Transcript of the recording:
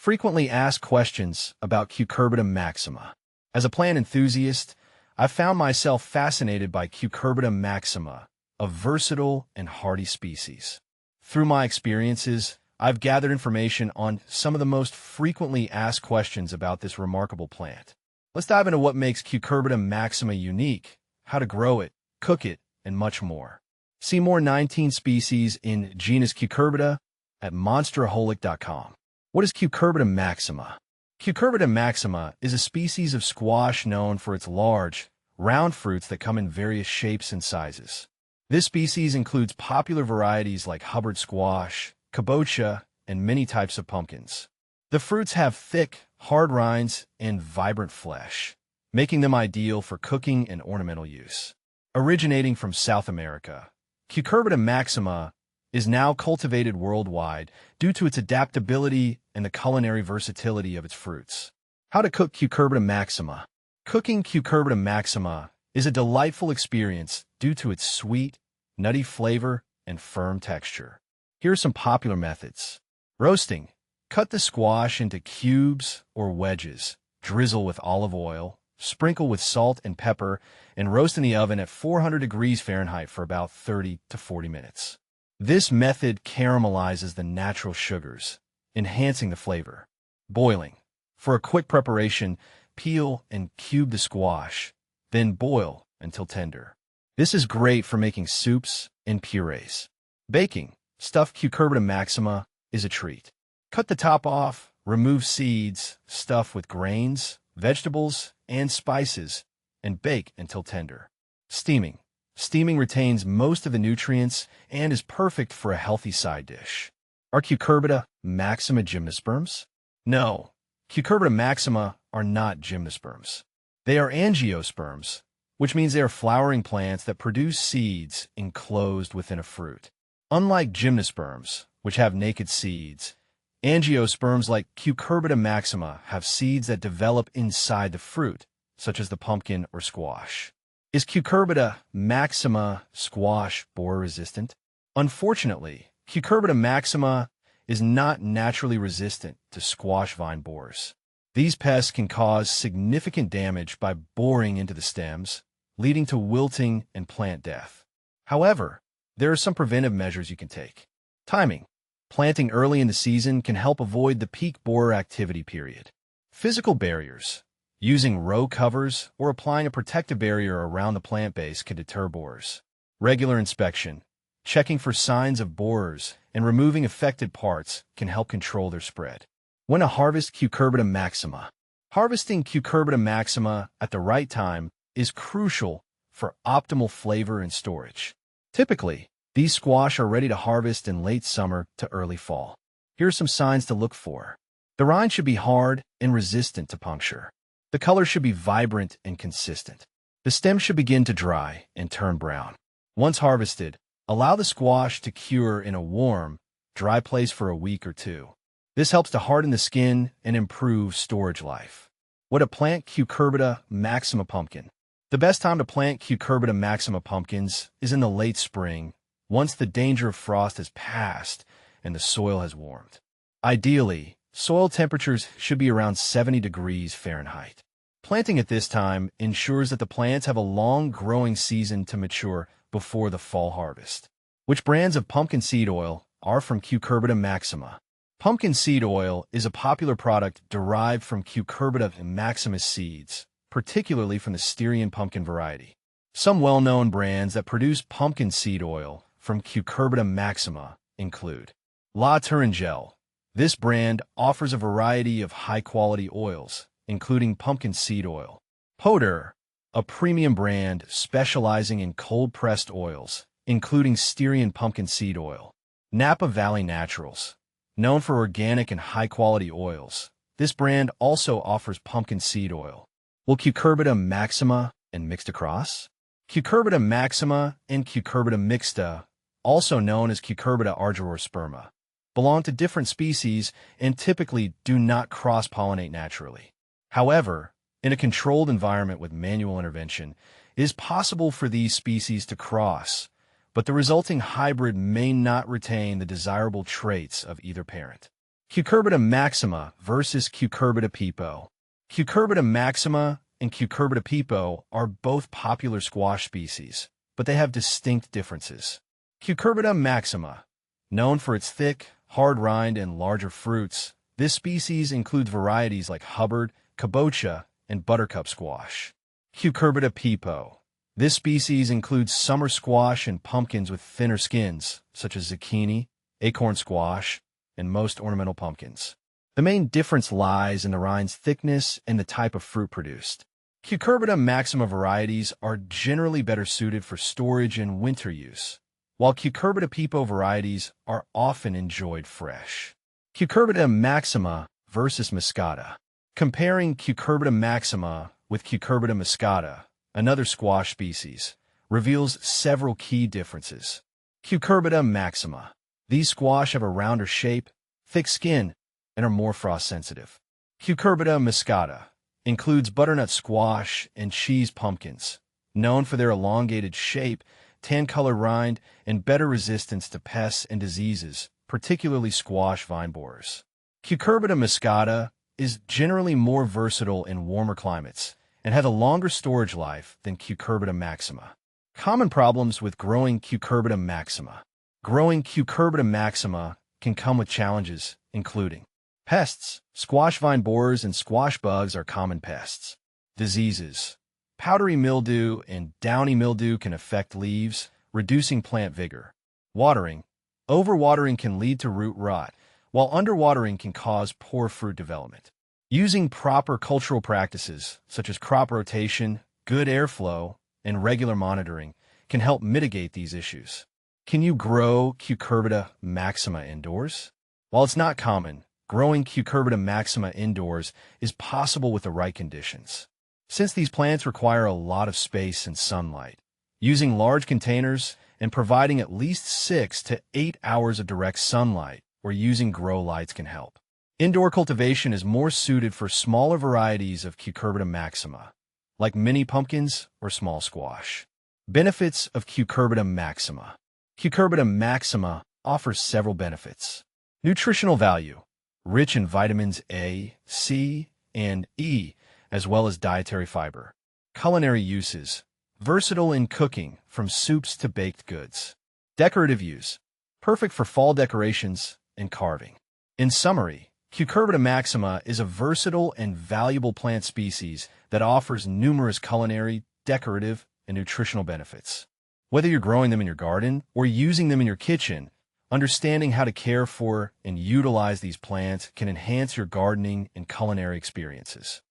Frequently asked questions about Cucurbita maxima. As a plant enthusiast, I've found myself fascinated by Cucurbita maxima, a versatile and hardy species. Through my experiences, I've gathered information on some of the most frequently asked questions about this remarkable plant. Let's dive into what makes Cucurbita maxima unique, how to grow it, cook it, and much more. See more 19 species in genus Cucurbita at monsteraholic.com. What is Cucurbita maxima? Cucurbita maxima is a species of squash known for its large, round fruits that come in various shapes and sizes. This species includes popular varieties like Hubbard squash, kabocha, and many types of pumpkins. The fruits have thick, hard rinds and vibrant flesh, making them ideal for cooking and ornamental use. Originating from South America, Cucurbita maxima is now cultivated worldwide due to its adaptability and the culinary versatility of its fruits. How to cook Cucurbita maxima. Cooking Cucurbita maxima is a delightful experience due to its sweet, nutty flavor and firm texture. Here are some popular methods. Roasting. Cut the squash into cubes or wedges, drizzle with olive oil, sprinkle with salt and pepper, and roast in the oven at 400 degrees Fahrenheit for about 30 to 40 minutes. This method caramelizes the natural sugars, enhancing the flavor. Boiling. For a quick preparation, peel and cube the squash, then boil until tender. This is great for making soups and purees. Baking. Stuffed Cucurbita maxima is a treat. Cut the top off, remove seeds, stuff with grains, vegetables, and spices, and bake until tender. Steaming. Steaming retains most of the nutrients and is perfect for a healthy side dish. Are Cucurbita maxima gymnosperms? No, Cucurbita maxima are not gymnosperms. They are angiosperms, which means they are flowering plants that produce seeds enclosed within a fruit. Unlike gymnosperms, which have naked seeds, angiosperms like Cucurbita maxima have seeds that develop inside the fruit, such as the pumpkin or squash. Is Cucurbita maxima squash borer resistant? Unfortunately, Cucurbita maxima is not naturally resistant to squash vine borers. These pests can cause significant damage by boring into the stems, leading to wilting and plant death. However, there are some preventive measures you can take. Timing. Planting early in the season can help avoid the peak borer activity period. Physical barriers. Using row covers or applying a protective barrier around the plant base can deter borers. Regular inspection. Checking for signs of borers and removing affected parts can help control their spread. When to harvest Cucurbita maxima. Harvesting Cucurbita maxima at the right time is crucial for optimal flavor and storage. Typically, these squash are ready to harvest in late summer to early fall. Here are some signs to look for. The rind should be hard and resistant to puncture. The color should be vibrant and consistent. The stem should begin to dry and turn brown. Once harvested, allow the squash to cure in a warm, dry place for a week or two. This helps to harden the skin and improve storage life. What to plant Cucurbita maxima pumpkin. The best time to plant Cucurbita maxima pumpkins is in the late spring, once the danger of frost has passed and the soil has warmed. Ideally, soil temperatures should be around 70 degrees Fahrenheit. Planting at this time ensures that the plants have a long growing season to mature before the fall harvest. Which brands of pumpkin seed oil are from Cucurbita maxima? Pumpkin seed oil is a popular product derived from Cucurbita maxima seeds, particularly from the Styrian pumpkin variety. Some well-known brands that produce pumpkin seed oil from Cucurbita maxima include La Tourangelle. This brand offers a variety of high-quality oils, including pumpkin seed oil. Poder, a premium brand specializing in cold-pressed oils, including Styrian pumpkin seed oil. Napa Valley Naturals, known for organic and high-quality oils. This brand also offers pumpkin seed oil. Will Cucurbita maxima and mixed across? Cucurbita maxima and Cucurbita mixta, also known as Cucurbita argyrosperma, belong to different species and typically do not cross-pollinate naturally. However, in a controlled environment with manual intervention, it is possible for these species to cross, but the resulting hybrid may not retain the desirable traits of either parent. Cucurbita maxima versus Cucurbita pepo. Cucurbita maxima and Cucurbita pepo are both popular squash species, but they have distinct differences. Cucurbita maxima, known for its thick, hard rind and larger fruits, this species includes varieties like Hubbard, kabocha, and buttercup squash. Cucurbita pepo. This species includes summer squash and pumpkins with thinner skins, such as zucchini, acorn squash, and most ornamental pumpkins. The main difference lies in the rind's thickness and the type of fruit produced. Cucurbita maxima varieties are generally better suited for storage and winter use, while Cucurbita pepo varieties are often enjoyed fresh. Cucurbita maxima versus moscata. Comparing Cucurbita maxima with Cucurbita moscata, another squash species, reveals several key differences. Cucurbita maxima. These squash have a rounder shape, thick skin, and are more frost-sensitive. Cucurbita moscata includes butternut squash and cheese pumpkins, known for their elongated shape, tan-colored rind, and better resistance to pests and diseases, particularly squash vine borers. Cucurbita moscata is generally more versatile in warmer climates and has a longer storage life than Cucurbita maxima. Common problems with growing Cucurbita maxima. Growing Cucurbita maxima can come with challenges, including pests. Squash vine borers and squash bugs are common pests. Diseases. Powdery mildew and downy mildew can affect leaves, reducing plant vigor. Watering. Overwatering can lead to root rot, while underwatering can cause poor fruit development. Using proper cultural practices, such as crop rotation, good airflow, and regular monitoring, can help mitigate these issues. Can you grow Cucurbita maxima indoors? While it's not common, growing Cucurbita maxima indoors is possible with the right conditions. Since these plants require a lot of space and sunlight, using large containers and providing at least 6 to 8 hours of direct sunlight or using grow lights can help. Indoor cultivation is more suited for smaller varieties of Cucurbita maxima, like mini pumpkins or small squash. Benefits of Cucurbita maxima. Cucurbita maxima offers several benefits. Nutritional value. Rich in vitamins A, C, and E, as well as dietary fiber. Culinary uses. Versatile in cooking, from soups to baked goods. Decorative use. Perfect for fall decorations and carving. In summary, Cucurbita maxima is a versatile and valuable plant species that offers numerous culinary, decorative, and nutritional benefits. Whether you're growing them in your garden or using them in your kitchen, understanding how to care for and utilize these plants can enhance your gardening and culinary experiences.